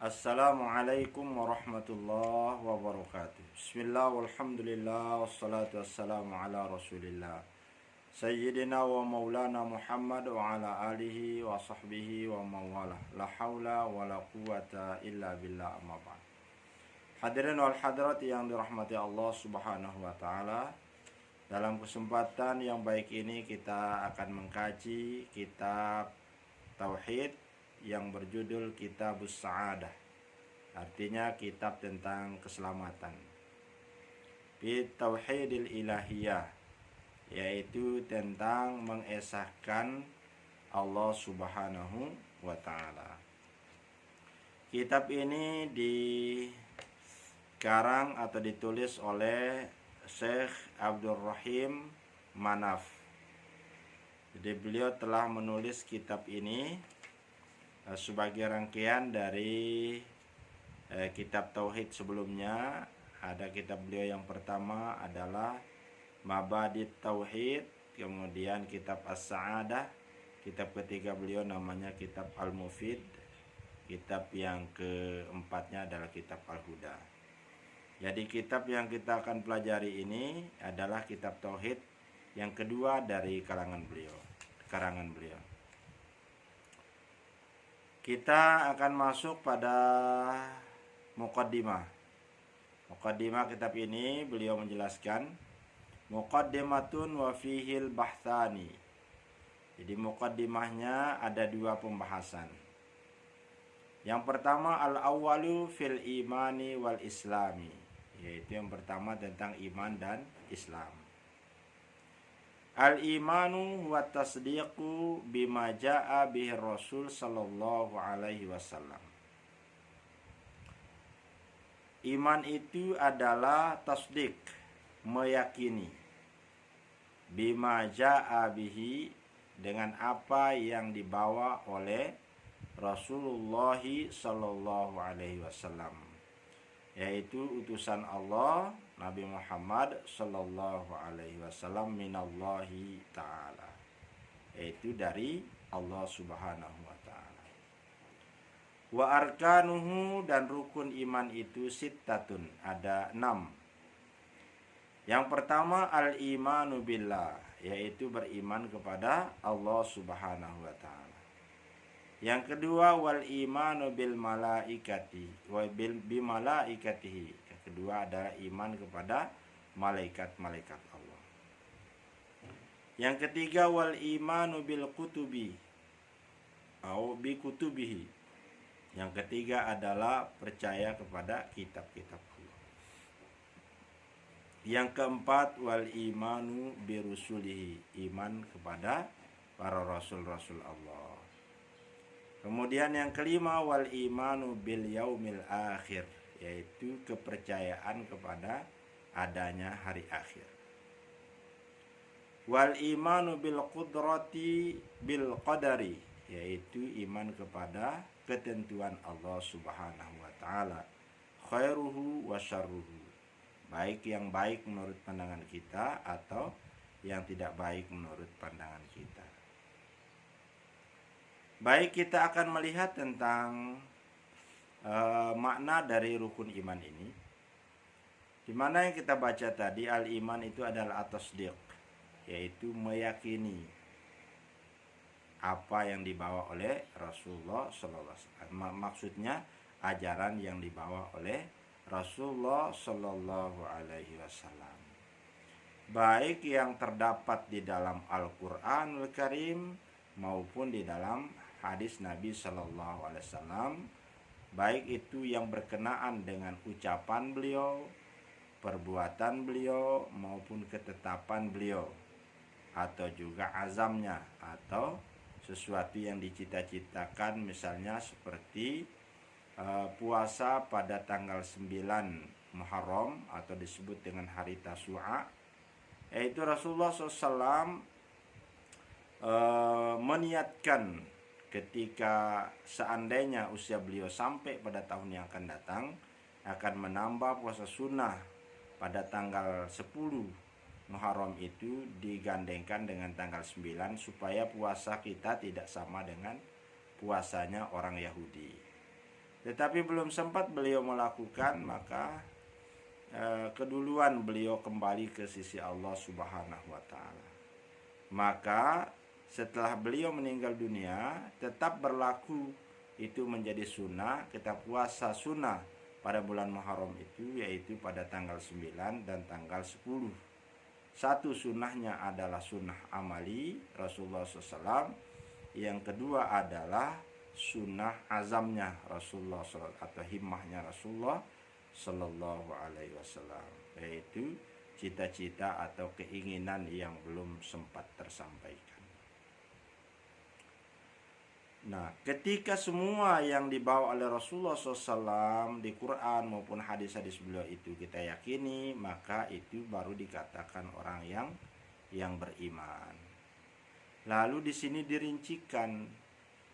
Assalamualaikum warahmatullahi wabarakatuh. Bismillah walhamdulillah wassalatu wassalamu ala rasulillah Sayyidina wa maulana Muhammad wa ala alihi wa sahbihi wa mawalah. La hawla wa la quwata illa billah, amma ba'd. Hadirin wal hadirat yang dirahmati Allah subhanahu wa ta'ala, dalam kesempatan yang baik ini kita akan mengkaji kitab Tauhid yang berjudul Kitabus Sa'adah, artinya kitab tentang keselamatan. Fi Tauhidil Ilahiyah, yaitu tentang mengesahkan Allah subhanahu wa ta'ala. Kitab ini dikarang atau ditulis oleh Syekh Abdul Rahim Manaf. Jadi beliau telah menulis kitab ini sebagai rangkaian dari kitab Tauhid sebelumnya. Ada kitab beliau yang pertama adalah Mabadit Tauhid, kemudian kitab As-Sa'adah, kitab ketiga beliau namanya kitab Al-Mufid, kitab yang keempatnya adalah kitab Al-Huda. Jadi kitab yang kita akan pelajari ini adalah kitab Tauhid yang kedua dari karangan beliau. Kita akan masuk pada muqaddimah. Muqaddimah kitab ini beliau menjelaskan muqaddimatun wa fihil bahthani. Jadi muqaddimahnya ada dua pembahasan. Yang pertama al-awwalu fil imani wal islami, yaitu yang pertama tentang iman dan Islam. Al-imanu wa tasdiqu bima ja'a bihi Rasul sallallahu alaihi wasallam. Iman itu adalah tasdik, meyakini, bima ja'a bihi, dengan apa yang dibawa oleh Rasulullah sallallahu alaihi wasallam, yaitu utusan Allah Nabi Muhammad sallallahu alaihi wasallam minallahi ta'ala, yaitu dari Allah subhanahu wa ta'ala. Wa arkanuhu, dan rukun iman itu sittatun, ada 6. Yang pertama al-imanu billah, yaitu beriman kepada Allah subhanahu wa ta'ala. Yang kedua wal imanu bil malaikati wa bil bimalaikatihi. Yang kedua adalah iman kepada malaikat-malaikat Allah. Yang ketiga wal imanu bil kutubi atau bi kutubihi. Yang ketiga adalah percaya kepada kitab-kitab Allah. Yang keempat wal imanu bi rusulihi, iman kepada para rasul-rasul Allah. Kemudian yang kelima wal imanu bil yaumil akhir, yaitu kepercayaan kepada adanya hari akhir. Wal imanu bil qudrati bil qadari, yaitu iman kepada ketentuan Allah subhanahu wa ta'ala, khairuhu wa syarruhu, baik yang baik menurut pandangan kita atau yang tidak baik menurut pandangan kita. Baik, kita akan melihat tentang makna dari rukun iman ini. Di mana yang kita baca tadi, al-iman itu adalah at-tasdiq, yaitu meyakini apa yang dibawa oleh Rasulullah sallallahu alaihi wasallam. Maksudnya ajaran yang dibawa oleh Rasulullah sallallahu alaihi wasallam, baik yang terdapat di dalam Al-Qur'anul Karim maupun di dalam hadis Nabi sallallahu alaihi wasallam, baik itu yang berkenaan dengan ucapan beliau, perbuatan beliau maupun ketetapan beliau, atau juga azamnya, atau sesuatu yang dicita-citakan, misalnya seperti puasa pada tanggal 9 Muharram atau disebut dengan hari Tasu'a, yaitu Rasulullah SAW meniatkan ketika seandainya usia beliau sampai pada tahun yang akan datang, akan menambah puasa sunnah pada tanggal 10 Muharram itu digandengkan dengan tanggal 9, supaya puasa kita tidak sama dengan puasanya orang Yahudi. Tetapi belum sempat beliau melakukan, maka keduluan beliau kembali ke sisi Allah Subhanahu wa taala. Maka setelah beliau meninggal dunia, tetap berlaku itu menjadi sunnah, kita puasa sunnah pada bulan Muharram itu, yaitu pada tanggal 9 dan tanggal 10. Satu sunnahnya adalah sunnah amali Rasulullah SAW. Yang kedua adalah sunnah azamnya Rasulullah SAW, atau himmahnya Rasulullah Sallallahu Alaihi Wasallam, yaitu cita-cita atau keinginan yang belum sempat tersampaikan. Nah, ketika semua yang dibawa oleh Rasulullah SAW di Quran maupun hadis-hadis beliau itu kita yakini, maka itu baru dikatakan orang yang beriman. Lalu di sini dirincikan,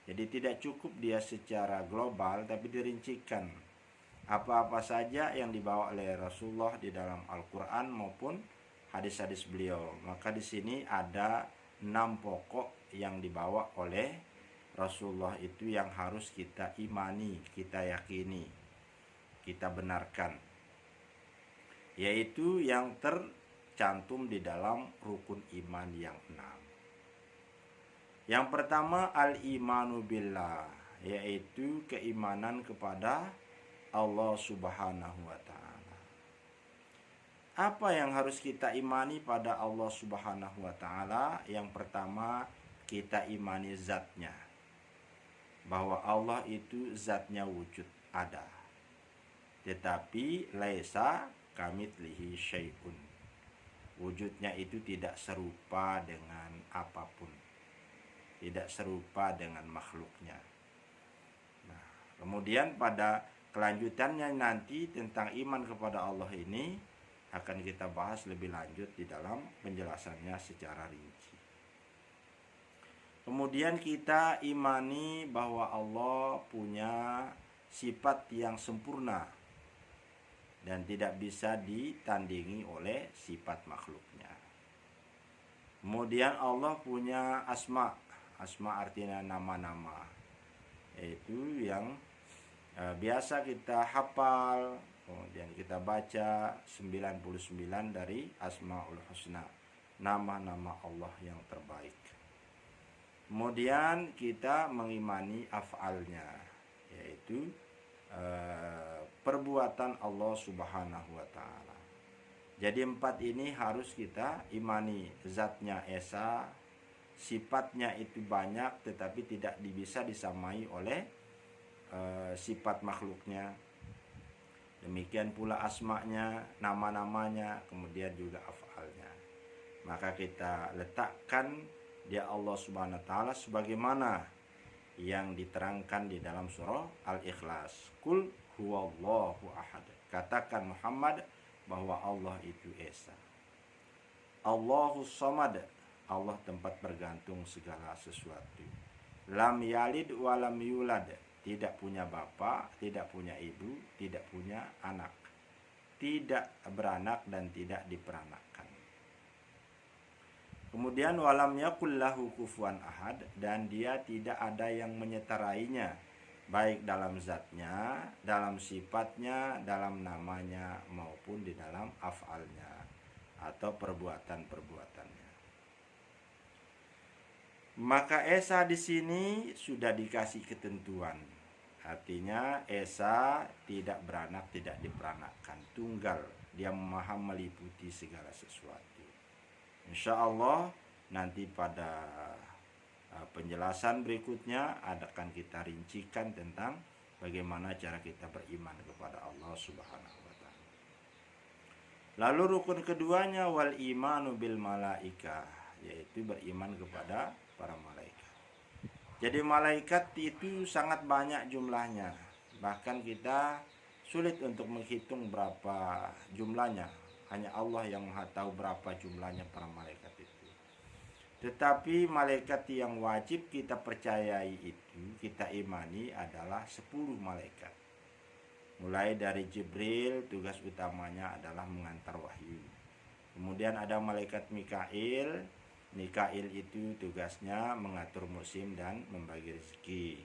jadi tidak cukup dia secara global, tapi dirincikan apa-apa saja yang dibawa oleh Rasulullah di dalam Al-Quran maupun hadis-hadis beliau. Maka di sini ada 6 pokok yang dibawa oleh Rasulullah itu yang harus kita imani, kita yakini, kita benarkan, yaitu yang tercantum di dalam rukun iman yang 6. Yang pertama al-imanu billah, yaitu keimanan kepada Allah Subhanahu wa ta'ala. Apa yang harus kita imani pada Allah Subhanahu wa ta'ala? Yang pertama, kita imani zatnya, bahwa Allah itu zatnya wujud, ada. Tetapi laisa kamitslihi syai'un, wujudnya itu tidak serupa dengan apapun, tidak serupa dengan makhluknya. Nah, kemudian pada kelanjutannya nanti tentang iman kepada Allah ini akan kita bahas lebih lanjut di dalam penjelasannya secara rinci. Kemudian kita imani bahwa Allah punya sifat yang sempurna dan tidak bisa ditandingi oleh sifat makhluknya. Kemudian Allah punya asma artinya nama-nama, yaitu yang biasa kita hafal, kemudian kita baca 99 dari Asmaul Husna, nama-nama Allah yang terbaik. Kemudian kita mengimani af'alnya, yaitu perbuatan Allah Subhanahu wa ta'ala. Jadi 4 ini harus kita imani. Zatnya esa, sifatnya itu banyak tetapi tidak bisa disamai oleh sifat makhluknya. Demikian pula asma'nya, nama-namanya, kemudian juga af'alnya. Maka kita letakkan dia Allah Subhanahu wa ta'ala sebagaimana yang diterangkan di dalam surah Al-Ikhlas. Qul huwallahu ahad. Katakan Muhammad bahwa Allah itu esa. Allahus samad, Allah tempat bergantung segala sesuatu. Lam yalid wa lam yulad, tidak punya bapak, tidak punya ibu, tidak punya anak, tidak beranak dan tidak diperanakkan. Kemudian walam yakul lahu kufuwan ahad, dan dia tidak ada yang menyetarainya, baik dalam zatnya, dalam sifatnya, dalam namanya, maupun di dalam af'alnya atau perbuatan-perbuatannya. Maka esa di sini sudah dikasih ketentuan. Artinya esa tidak beranak, tidak diperanakkan, tunggal. Dia memaham meliputi segala sesuatu. Insya Allah nanti pada penjelasan berikutnya akan kita rincikan tentang bagaimana cara kita beriman kepada Allah Subhanahu wa ta'ala. Lalu rukun keduanya wal imanu bil malaikah, yaitu beriman kepada para malaikat. Jadi malaikat itu sangat banyak jumlahnya. Bahkan kita sulit untuk menghitung berapa jumlahnya. Hanya Allah yang Maha tahu berapa jumlahnya para malaikat itu. Tetapi malaikat yang wajib kita percayai itu, kita imani adalah 10 malaikat. Mulai dari Jibril, tugas utamanya adalah mengantar wahyu. Kemudian ada malaikat Mikail. Mikail itu tugasnya mengatur musim dan membagi rezeki.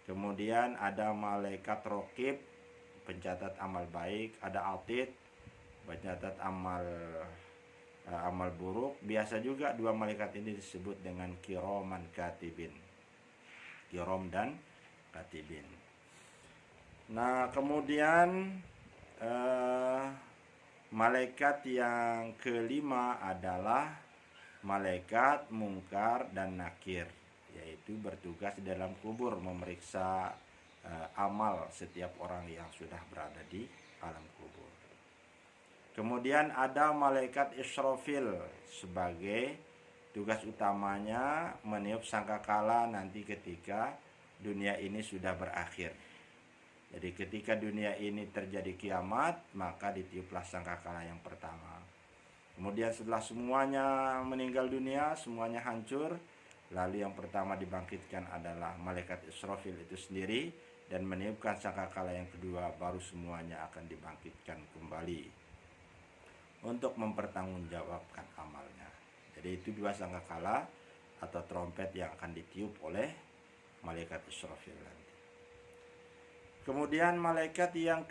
Kemudian ada malaikat raqib, pencatat amal baik. Ada atid, pencatat amal buruk. Biasa juga dua malaikat ini disebut dengan kiraman katibin, kiram dan katibin. Nah, kemudian malaikat yang kelima adalah malaikat mungkar dan nakir, yaitu bertugas di dalam kubur memeriksa amal setiap orang yang sudah berada di alam kubur. Kemudian ada malaikat Israfil, sebagai tugas utamanya meniup sangkakala nanti ketika dunia ini sudah berakhir. Jadi ketika dunia ini terjadi kiamat, maka ditiuplah sangkakala yang pertama. Kemudian setelah semuanya meninggal dunia, semuanya hancur, lalu yang pertama dibangkitkan adalah malaikat Israfil itu sendiri dan meniupkan sangkakala yang kedua, baru semuanya akan dibangkitkan kembali untuk mempertanggungjawabkan amalnya. Jadi itu dua sangkakala atau trompet yang akan ditiup oleh malaikat Israfil nanti. Kemudian malaikat yang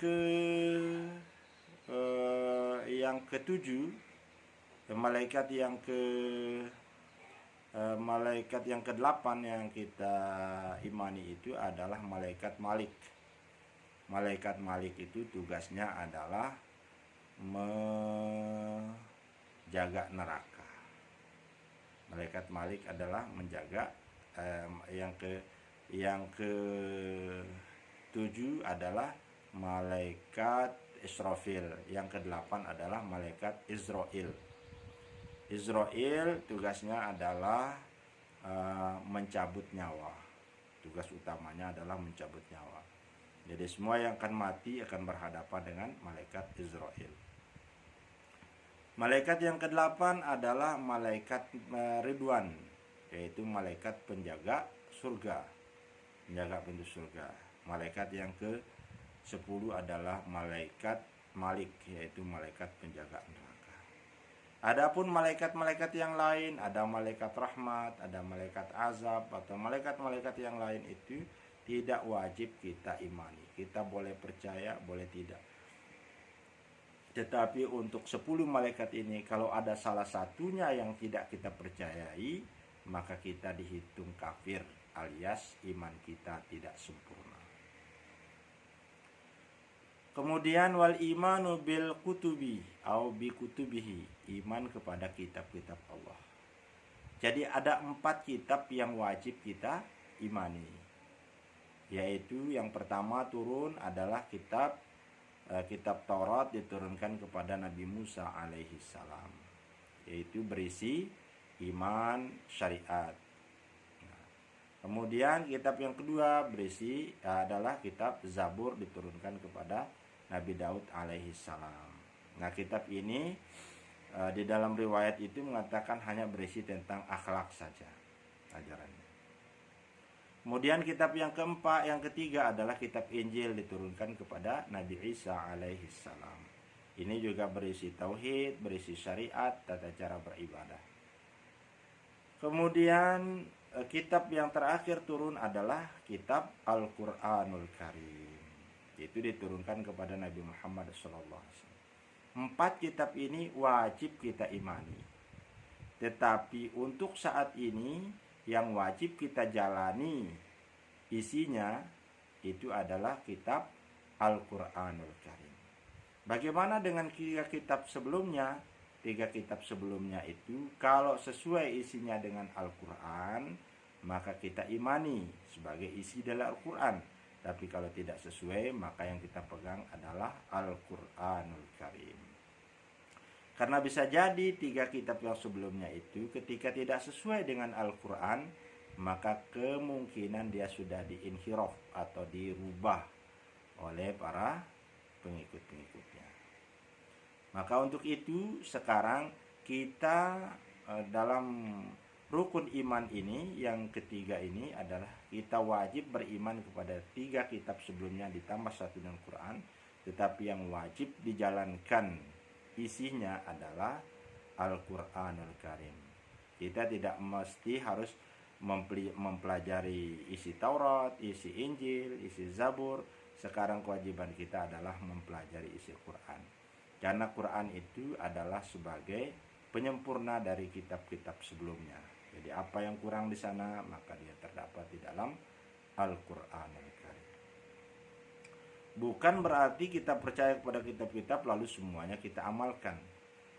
ketujuh, malaikat yang ke-8 yang kita imani itu adalah malaikat Malik. Malaikat Malik itu tugasnya adalah menjaga neraka. Malaikat Malik adalah menjaga yang ke-7 adalah malaikat Israfil, yang ke-8 adalah malaikat Izrail. Izrail tugasnya adalah mencabut nyawa. Tugas utamanya adalah mencabut nyawa. Jadi semua yang akan mati akan berhadapan dengan malaikat Izrail. Malaikat yang ke-8 adalah malaikat Ridwan, yaitu malaikat penjaga surga, penjaga pintu surga. Malaikat yang ke-10 adalah malaikat Malik, yaitu malaikat penjaga neraka. Adapun malaikat-malaikat yang lain, ada malaikat rahmat, ada malaikat azab, atau malaikat-malaikat yang lain itu tidak wajib kita imani. Kita boleh percaya, boleh tidak. Tetapi untuk 10 malaikat ini, kalau ada salah satunya yang tidak kita percayai, maka kita dihitung kafir, alias iman kita tidak sempurna. Kemudian wal imanu bil kutubi au bi kutubihi, iman kepada kitab-kitab Allah. Jadi ada 4 kitab yang wajib kita imani, yaitu yang pertama turun adalah kitab Taurat, diturunkan kepada Nabi Musa alaihi salam, yaitu berisi iman syariat. Kemudian kitab yang kedua berisi adalah kitab Zabur, diturunkan kepada Nabi Daud alaihi salam. Nah, kitab ini di dalam riwayat itu mengatakan hanya berisi tentang akhlak saja ajarannya. Kemudian kitab yang ketiga adalah kitab Injil, diturunkan kepada Nabi Isa alaihi salam. Ini juga berisi tauhid, berisi syariat, tata cara beribadah. Kemudian kitab yang terakhir turun adalah kitab Al-Quranul Karim. Itu diturunkan kepada Nabi Muhammad SAW. 4 kitab ini wajib kita imani. Tetapi untuk saat ini yang wajib kita jalani isinya itu adalah kitab Al-Quranul Karim. Bagaimana dengan 3 kitab sebelumnya? 3 kitab sebelumnya itu kalau sesuai isinya dengan Al-Quran, maka kita imani sebagai isi dari Al-Quran. Tapi kalau tidak sesuai, maka yang kita pegang adalah Al-Quranul Karim. Karena bisa jadi 3 kitab yang sebelumnya itu ketika tidak sesuai dengan Al-Quran, maka kemungkinan dia sudah diinhiraf atau dirubah oleh para pengikut-pengikutnya. Maka untuk itu sekarang kita dalam rukun iman ini yang ketiga ini adalah kita wajib beriman kepada 3 kitab sebelumnya ditambah 1 dengan Quran, tetapi yang wajib dijalankan isinya adalah Al-Quranul Karim. Kita tidak mesti harus mempelajari isi Taurat, isi Injil, isi Zabur. Sekarang kewajiban kita adalah mempelajari isi Quran. Karena Quran itu adalah sebagai penyempurna dari kitab-kitab sebelumnya. Jadi apa yang kurang di sana maka dia terdapat di dalam Al-Qur'anul Karim. Bukan berarti kita percaya kepada kitab-kitab lalu semuanya kita amalkan.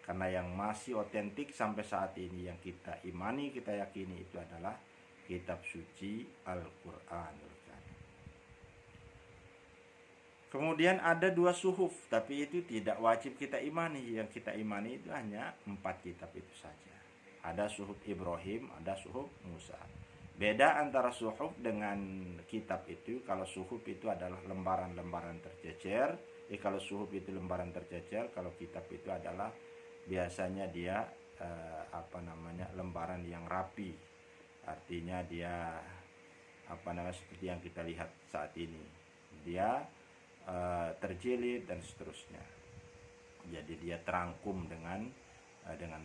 Karena yang masih otentik sampai saat ini yang kita imani, kita yakini itu adalah kitab suci Al-Qur'anul Karim. Kemudian ada 2 suhuf, tapi itu tidak wajib kita imani. Yang kita imani itu hanya 4 kitab itu saja. Ada suhuf Ibrahim, ada suhuf Musa. Beda antara suhuf dengan kitab itu, kalau suhuf itu adalah lembaran-lembaran tercecer. Kalau suhuf itu lembaran tercecer, kalau kitab itu adalah biasanya dia lembaran yang rapi. Artinya dia seperti yang kita lihat saat ini. Dia terjilid dan seterusnya. Jadi dia terangkum dengan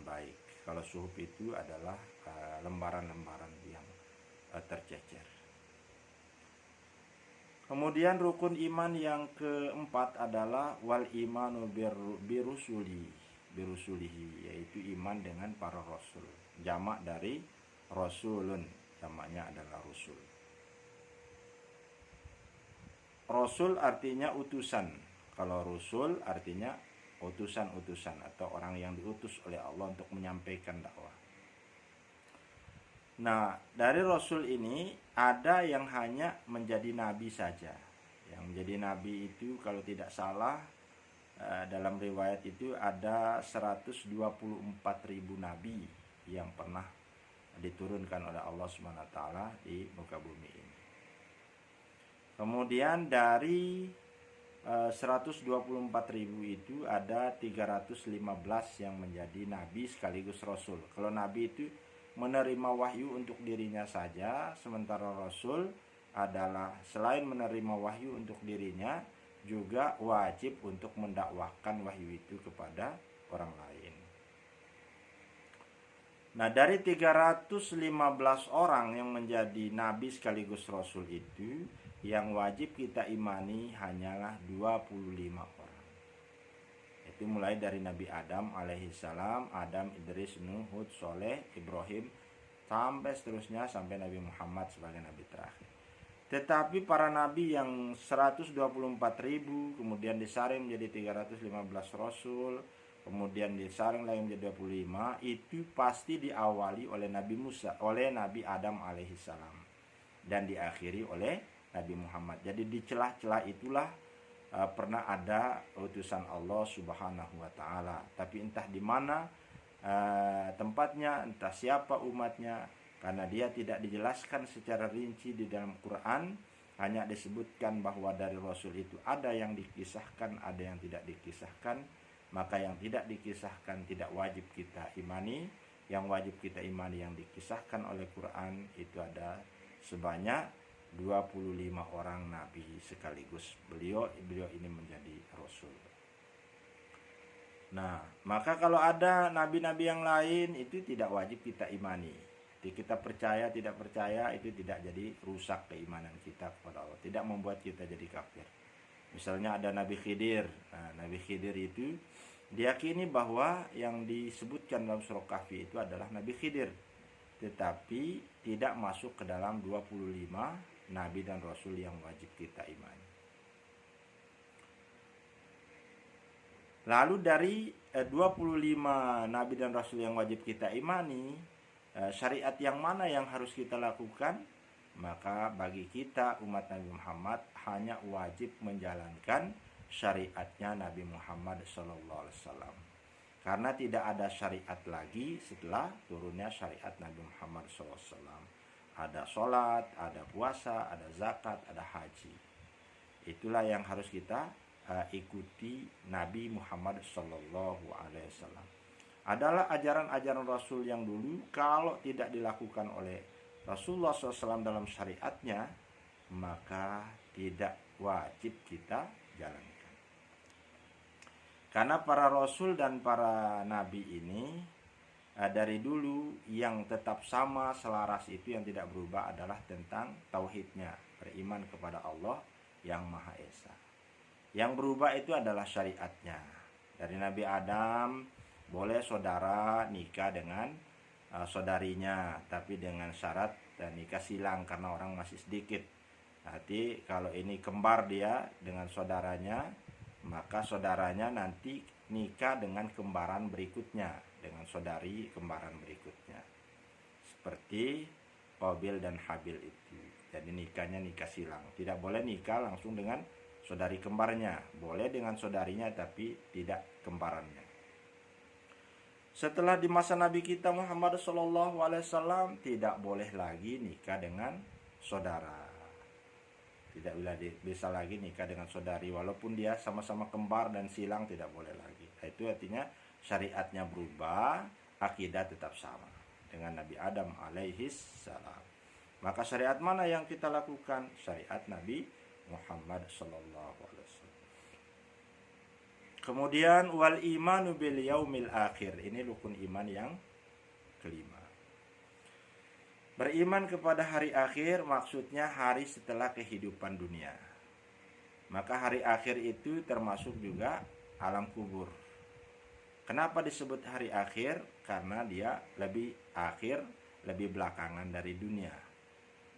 baik. Kalau suhuf itu adalah lembaran-lembaran yang tercecer. Kemudian rukun iman yang keempat adalah wal imanu birusulihi, yaitu iman dengan para rasul. Jamak dari rasulun, jamaknya adalah rusul. Rasul artinya utusan. Kalau rusul artinya utusan-utusan atau orang yang diutus oleh Allah untuk menyampaikan dakwah. Nah, dari rasul ini ada yang hanya menjadi nabi saja. Yang menjadi nabi itu kalau tidak salah dalam riwayat itu ada 124.000 nabi yang pernah diturunkan oleh Allah SWT di muka bumi ini. Kemudian dari 124.000 itu ada 315 yang menjadi nabi sekaligus rasul. Kalau nabi itu menerima wahyu untuk dirinya saja, sementara rasul adalah selain menerima wahyu untuk dirinya juga wajib untuk mendakwahkan wahyu itu kepada orang lain. Nah, dari 315 orang yang menjadi nabi sekaligus rasul itu, yang wajib kita imani hanyalah 25 orang. Itu mulai dari Nabi Adam alaihissalam, Adam, Idris, Nuh, Hud, Soleh, Ibrahim, sampai seterusnya sampai Nabi Muhammad sebagai nabi terakhir. Tetapi para nabi yang 124.000 kemudian disaring menjadi 315 rasul, kemudian disaring lagi menjadi 25, itu pasti diawali oleh Nabi Musa, oleh Nabi Adam alaihissalam, dan diakhiri oleh Nabi Muhammad. Jadi di celah-celah itulah pernah ada utusan Allah Subhanahu wa taala. Tapi entah di mana tempatnya, entah siapa umatnya, karena dia tidak dijelaskan secara rinci di dalam Quran, hanya disebutkan bahwa dari rasul itu ada yang dikisahkan, ada yang tidak dikisahkan. Maka yang tidak dikisahkan tidak wajib kita imani. Yang wajib kita imani yang dikisahkan oleh Quran itu ada sebanyak 25 orang nabi sekaligus beliau ini menjadi rasul. Nah, maka kalau ada nabi-nabi yang lain itu tidak wajib kita imani. Jadi kita percaya tidak percaya itu tidak jadi rusak keimanan kita kepada Allah, tidak membuat kita jadi kafir. Misalnya ada Nabi Khidir. Nah, Nabi Khidir itu diyakini bahwa yang disebutkan dalam surah Kahfi itu adalah Nabi Khidir, tetapi tidak masuk ke dalam 25 nabi dan rasul yang wajib kita imani. Lalu dari 25 nabi dan rasul yang wajib kita imani, syariat yang mana yang harus kita lakukan? Maka bagi kita umat Nabi Muhammad hanya wajib menjalankan syariatnya Nabi Muhammad SAW. Karena tidak ada syariat lagi setelah turunnya syariat Nabi Muhammad SAW. Ada sholat, ada puasa, ada zakat, ada haji. Itulah yang harus kita ikuti Nabi Muhammad SAW. Adalah ajaran-ajaran Rasul yang dulu, kalau tidak dilakukan oleh Rasulullah SAW dalam syariatnya, maka tidak wajib kita jalankan. Karena para Rasul dan para Nabi ini dari dulu yang tetap sama selaras itu yang tidak berubah adalah tentang tauhidnya, beriman kepada Allah yang Maha Esa. Yang berubah itu adalah syariatnya. Dari Nabi Adam boleh saudara nikah dengan saudarinya, tapi dengan syarat nikah silang karena orang masih sedikit. Nanti kalau ini kembar dia dengan saudaranya, maka saudaranya nanti nikah dengan kembaran berikutnya, dengan saudari kembaran berikutnya. Seperti Qabil dan Habil itu. Jadi nikahnya nikah silang. Tidak boleh nikah langsung dengan saudari kembarnya. Boleh dengan saudarinya tapi tidak kembarannya. Setelah di masa Nabi kita Muhammad SAW tidak boleh lagi nikah dengan saudara. Tidak bisa lagi nikah dengan saudari walaupun dia sama-sama kembar dan silang, tidak boleh lagi. Itu artinya syariatnya berubah, akidah tetap sama dengan Nabi Adam alaihis salam. Maka syariat mana yang kita lakukan? Syariat Nabi Muhammad sallallahu alaihi wasallam. Kemudian wal imanu bil yaumil akhir. Ini rukun iman yang kelima. Beriman kepada hari akhir maksudnya hari setelah kehidupan dunia. Maka hari akhir itu termasuk juga alam kubur. Kenapa disebut hari akhir? Karena dia lebih akhir, lebih belakangan dari dunia.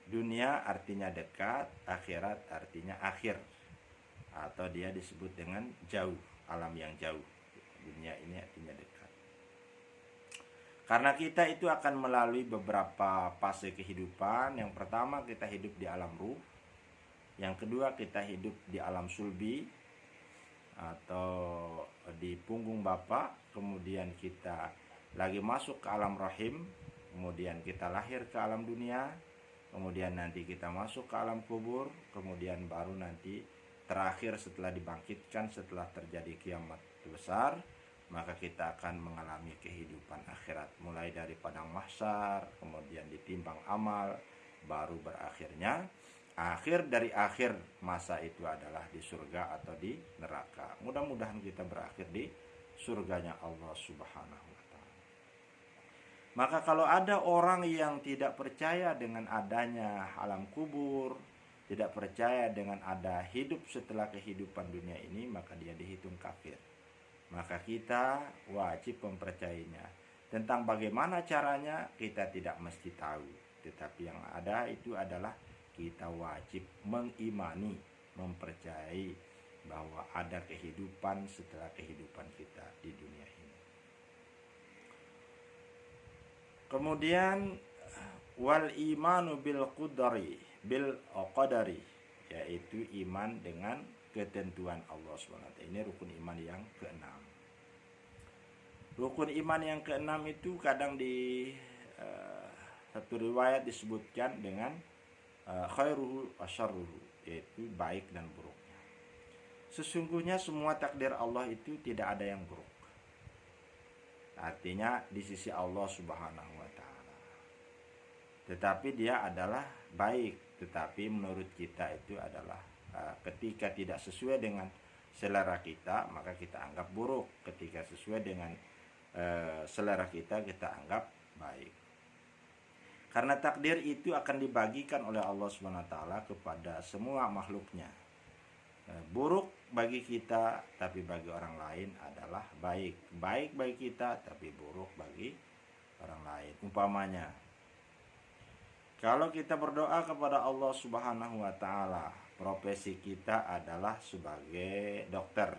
Dunia artinya dekat, akhirat artinya akhir. Atau dia disebut dengan jauh, alam yang jauh. Dunia ini artinya dekat. Karena kita itu akan melalui beberapa fase kehidupan. Yang pertama kita hidup di alam ruh. Yang kedua kita hidup di alam sulbi atau di punggung bapak. Kemudian kita lagi masuk ke alam rahim. Kemudian kita lahir ke alam dunia. Kemudian nanti kita masuk ke alam kubur. Kemudian baru nanti terakhir setelah dibangkitkan, setelah terjadi kiamat besar, maka kita akan mengalami kehidupan akhirat. Mulai dari padang mahsyar, kemudian ditimbang amal, baru berakhirnya. Akhir dari akhir masa itu adalah di surga atau di neraka. Mudah-mudahan kita berakhir di surganya Allah Subhanahu wa ta'ala. Maka kalau ada orang yang tidak percaya dengan adanya alam kubur, tidak percaya dengan ada hidup setelah kehidupan dunia ini, maka dia dihitung kafir. Maka kita wajib mempercayainya. Tentang bagaimana caranya kita tidak mesti tahu. Tetapi yang ada itu adalah kita wajib mengimani, mempercayai bahwa ada kehidupan setelah kehidupan kita di dunia ini. Kemudian wal imanu bil qadari, yaitu iman dengan ketentuan Allah SWT. Ini rukun iman yang keenam. Rukun iman yang keenam itu kadang di satu riwayat disebutkan dengan khairuhu wa syarruhu, yaitu baik dan buruknya. Sesungguhnya semua takdir Allah itu tidak ada yang buruk. Artinya di sisi Allah Subhanahu wa ta'ala. Tetapi dia adalah baik. Tetapi menurut kita itu adalah ketika tidak sesuai dengan selera kita, maka kita anggap buruk. Ketika sesuai dengan selera kita, kita anggap baik. Karena takdir itu akan dibagikan oleh Allah SWT kepada semua makhluknya. Buruk bagi kita, tapi bagi orang lain adalah baik. Baik bagi kita, tapi buruk bagi orang lain. Umpamanya, kalau kita berdoa kepada Allah Subhanahu wa ta'ala, profesi kita adalah sebagai dokter.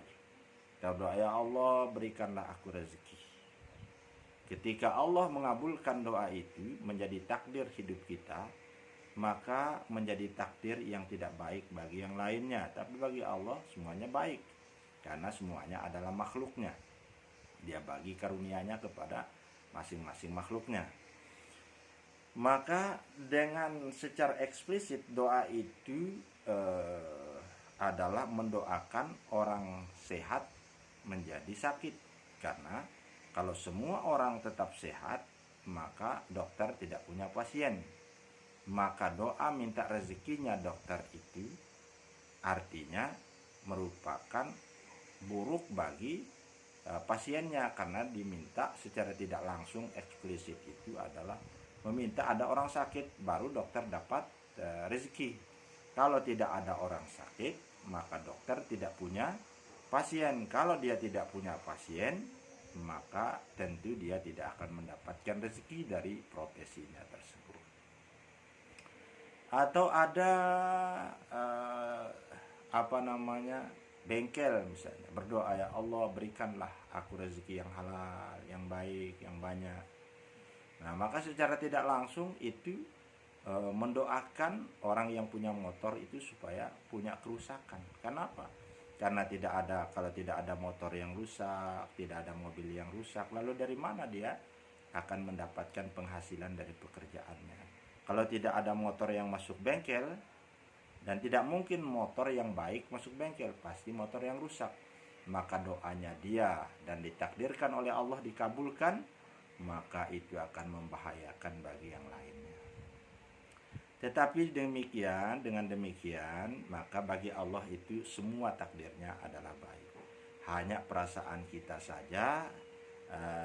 Kita berdoa, ya Allah berikanlah aku rezeki. Ketika Allah mengabulkan doa itu menjadi takdir hidup kita, maka menjadi takdir yang tidak baik bagi yang lainnya. Tapi bagi Allah semuanya baik, karena semuanya adalah makhluknya. Dia bagi karunia-Nya kepada masing-masing makhluknya. Maka dengan secara eksplisit doa itu adalah mendoakan orang sehat menjadi sakit. Karena kalau semua orang tetap sehat, maka dokter tidak punya pasien. Maka doa minta rezekinya dokter itu artinya merupakan buruk bagi pasiennya, karena diminta secara tidak langsung eksplisit itu adalah meminta ada orang sakit baru dokter dapat rezeki. Kalau tidak ada orang sakit, maka dokter tidak punya pasien. Kalau dia tidak punya pasien, maka tentu dia tidak akan mendapatkan rezeki dari profesinya tersebut. Atau ada bengkel misalnya, berdoa, ya Allah berikanlah aku rezeki yang halal, yang baik, yang banyak. Nah, maka secara tidak langsung itu mendoakan orang yang punya motor itu supaya punya kerusakan. Kenapa? Karena kalau tidak ada motor yang rusak, tidak ada mobil yang rusak, lalu dari mana dia akan mendapatkan penghasilan dari pekerjaannya? Kalau tidak ada motor yang masuk bengkel, dan tidak mungkin motor yang baik masuk bengkel, pasti motor yang rusak, maka doanya dia dan ditakdirkan oleh Allah dikabulkan, maka itu akan membahayakan bagi yang lainnya. Tetapi dengan demikian, maka bagi Allah itu semua takdirnya adalah baik. Hanya perasaan kita saja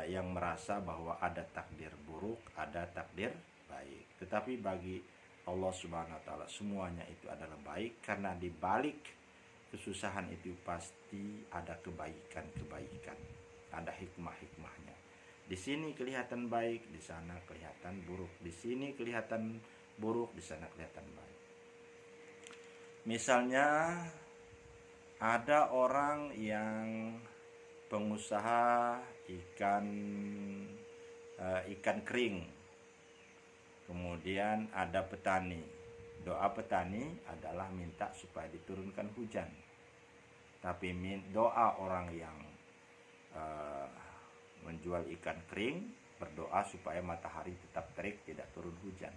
yang merasa bahwa ada takdir buruk, ada takdir baik. Tetapi bagi Allah Subhanahu wa taala semuanya itu adalah baik, karena di balik kesusahan itu pasti ada kebaikan-kebaikan, ada hikmah-hikmahnya. Di sini kelihatan baik, di sana kelihatan buruk. Di sini kelihatan buruk, di sana kelihatan baik. Misalnya ada orang yang pengusaha ikan kering. Kemudian ada petani. Doa petani adalah minta supaya diturunkan hujan. Tapi doa orang yang menjual ikan kering berdoa supaya matahari tetap terik, tidak turun hujan.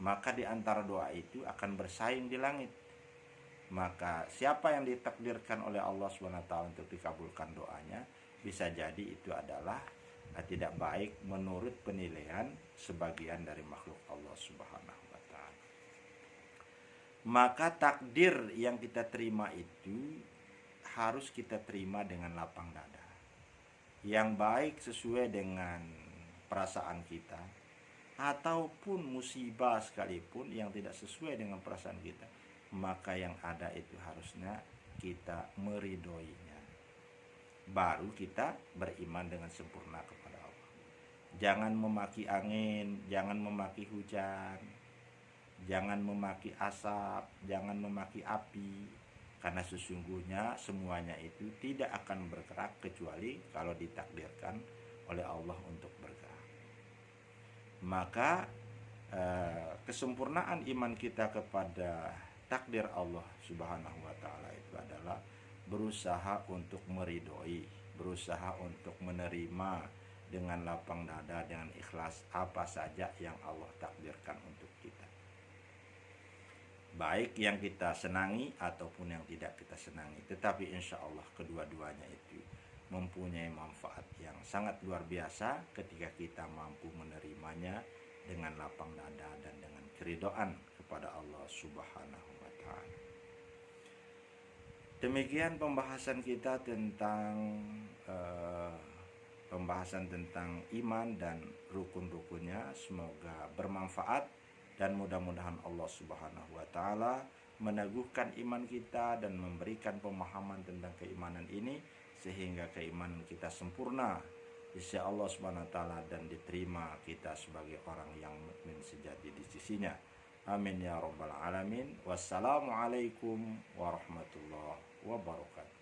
Maka di antara doa itu akan bersaing di langit. Maka siapa yang ditakdirkan oleh Allah SWT untuk dikabulkan doanya, bisa jadi itu adalah tidak baik menurut penilaian sebagian dari makhluk Allah Subhanahu wa taala. Maka takdir yang kita terima itu harus kita terima dengan lapang dada. Yang baik sesuai dengan perasaan kita, ataupun musibah sekalipun yang tidak sesuai dengan perasaan kita, maka yang ada itu harusnya kita meridhoinya. Baru kita beriman dengan sempurna kepada Allah. Jangan memaki angin, jangan memaki hujan, jangan memaki asap, jangan memaki api, karena sesungguhnya semuanya itu tidak akan bergerak kecuali kalau ditakdirkan oleh Allah untuk bergerak. Maka kesempurnaan iman kita kepada takdir Allah Subhanahu wa taala itu adalah berusaha untuk meridhoi, berusaha untuk menerima dengan lapang dada, dengan ikhlas apa saja yang Allah takdirkan untuk kita. Baik yang kita senangi ataupun yang tidak kita senangi. Tetapi insya Allah kedua-duanya itu mempunyai manfaat yang sangat luar biasa ketika kita mampu menerimanya dengan lapang dada dan dengan keridhaan kepada Allah Subhanahu wa taala. Demikian pembahasan kita tentang iman dan rukun-rukunnya. Semoga bermanfaat dan mudah-mudahan Allah Subhanahu wa taala meneguhkan iman kita dan memberikan pemahaman tentang keimanan ini sehingga keimanan kita sempurna insya Allah Subhanahu wa taala dan diterima kita sebagai orang yang mukmin sejati di sisinya. Amin ya rabbal alamin. Wassalamualaikum warahmatullahi wabarakatuh.